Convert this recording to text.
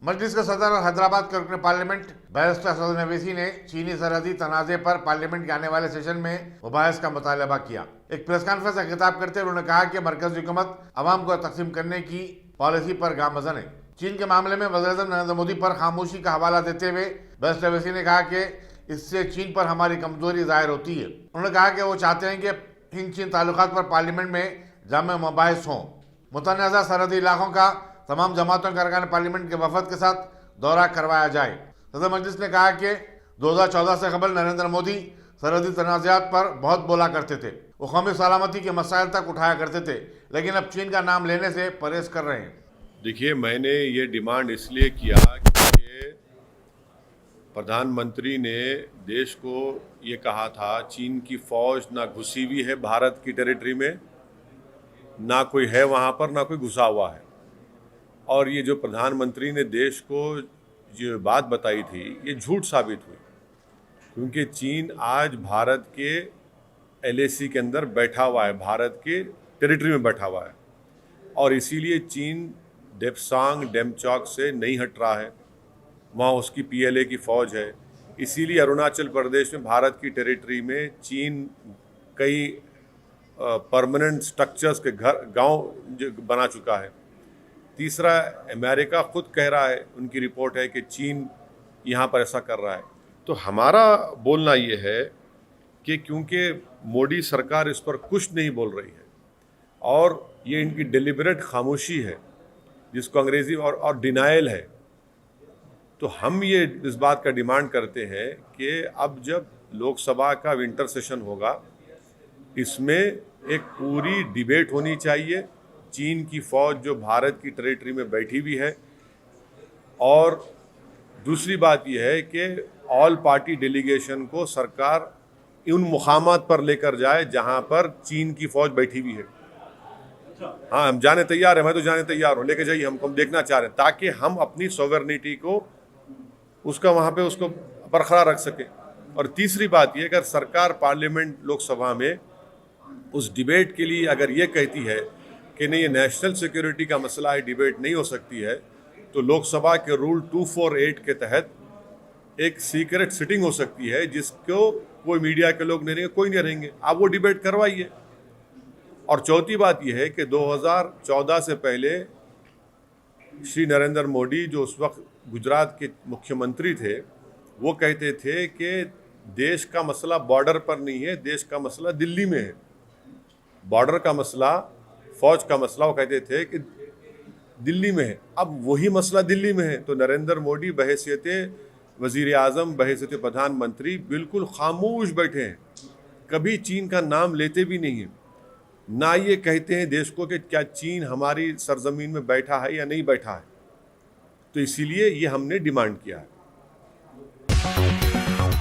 मजलिस के सदर और हैदराबाद के रुकन पार्लियामेंट बैरिस्टर असद नवीसी ने चीनी सरहदी तनाजे पर पार्लियामेंट के आने वाले सेशन में मुबाहिस का मुतालबा किया। एक प्रेस कॉन्फ्रेंस से खिताब करते हुए उन्होंने कहा कि मरकजी हुकूमत अवाम को तकसीम करने की पॉलिसी पर गामजन है। चीन के मामले में वज़ीर-ए-आज़म नरेंद्र मोदी पर खामोशी का हवाला देते हुए बैरिस्टर नवीसी ने कहा कि इससे चीन पर हमारी कमजोरी जाहिर होती है। उन्होंने कहा कि वो चाहते हैं कि हिंद चीन ताल्लुकात पर पार्लियामेंट में जामे मुबाहिस हों। मुतनाज़ा सरहदी इलाकों का तमाम जमातों के अरकान पार्लियामेंट के वफद के साथ दौरा करवाया जाए। सदर मजलिस ने कहा कि 2014 से कबल नरेंद्र मोदी सरहदी तनाज़ात पर बहुत बोला करते थे। वो कौमी सलामती के मसाइल तक उठाया करते थे, लेकिन अब चीन का नाम लेने से परहेज कर रहे हैं। देखिए, मैंने ये डिमांड इसलिए किया कि प्रधानमंत्री ने देश को ये कहा था चीन की फौज ना घुसी हुई है भारत की टेरिटरी में, ना कोई है वहाँ पर, ना कोई घुसा हुआ है। और ये जो प्रधानमंत्री ने देश को जो बात बताई थी ये झूठ साबित हुई, क्योंकि चीन आज भारत के LAC के अंदर बैठा हुआ है, भारत के टेरिटरी में बैठा हुआ है। और इसीलिए चीन डेप्सांग डेमचौक से नहीं हट रहा है, वहाँ उसकी PLA की फ़ौज है। इसीलिए अरुणाचल प्रदेश में भारत की टेरिटरी में चीन कई परमानेंट स्ट्रक्चर्स के गांव बना चुका है। तीसरा, अमेरिका खुद कह रहा है, उनकी रिपोर्ट है कि चीन यहाँ पर ऐसा कर रहा है। तो हमारा बोलना ये है कि क्योंकि मोदी सरकार इस पर कुछ नहीं बोल रही है और ये इनकी डेलिबरेट खामोशी है, जिसको अंग्रेजी और डिनायल है, तो हम ये इस बात का डिमांड करते हैं कि अब जब लोकसभा का विंटर सेशन होगा, इसमें एक पूरी डिबेट होनी चाहिए। चीन की फ़ौज जो भारत की टेरिटरी में बैठी हुई है, और दूसरी बात यह है कि ऑल पार्टी डेलीगेशन को सरकार उन मुकामात पर लेकर जाए जहां पर चीन की फ़ौज बैठी हुई है। हाँ, हम जाने तैयार हैं, मैं तो जाने तैयार हूँ, लेके जाइए, हमको हम देखना चाह रहे हैं, ताकि हम अपनी सॉवरेनिटी को उसका वहाँ पे उसको बरकरार रख सकें। और तीसरी बात यह, अगर सरकार पार्लियामेंट लोकसभा में उस डिबेट के लिए अगर ये कहती है कि नहीं, ये नेशनल सिक्योरिटी का मसला है, डिबेट नहीं हो सकती है, तो लोकसभा के रूल 248 के तहत एक सीक्रेट सिटिंग हो सकती है, जिसको कोई मीडिया के लोग नहीं रहेंगे, कोई नहीं रहेंगे, आप वो डिबेट करवाइए। और चौथी बात यह है कि 2014 से पहले श्री नरेंद्र मोदी, जो उस वक्त गुजरात के मुख्यमंत्री थे, वो कहते थे कि देश का मसला बॉर्डर पर नहीं है, देश का मसला दिल्ली में है। बॉर्डर का मसला, फौज का मसला, वो कहते थे कि दिल्ली में है। अब वही मसला दिल्ली में है, तो नरेंद्र मोदी बहैसियत वज़ीर आज़म, बहैसियत प्रधानमंत्री बिल्कुल खामोश बैठे हैं, कभी चीन का नाम लेते भी नहीं हैं, ना ये कहते हैं देश को कि क्या चीन हमारी सरजमीन में बैठा है या नहीं बैठा है। तो इसीलिए ये हमने डिमांड किया है।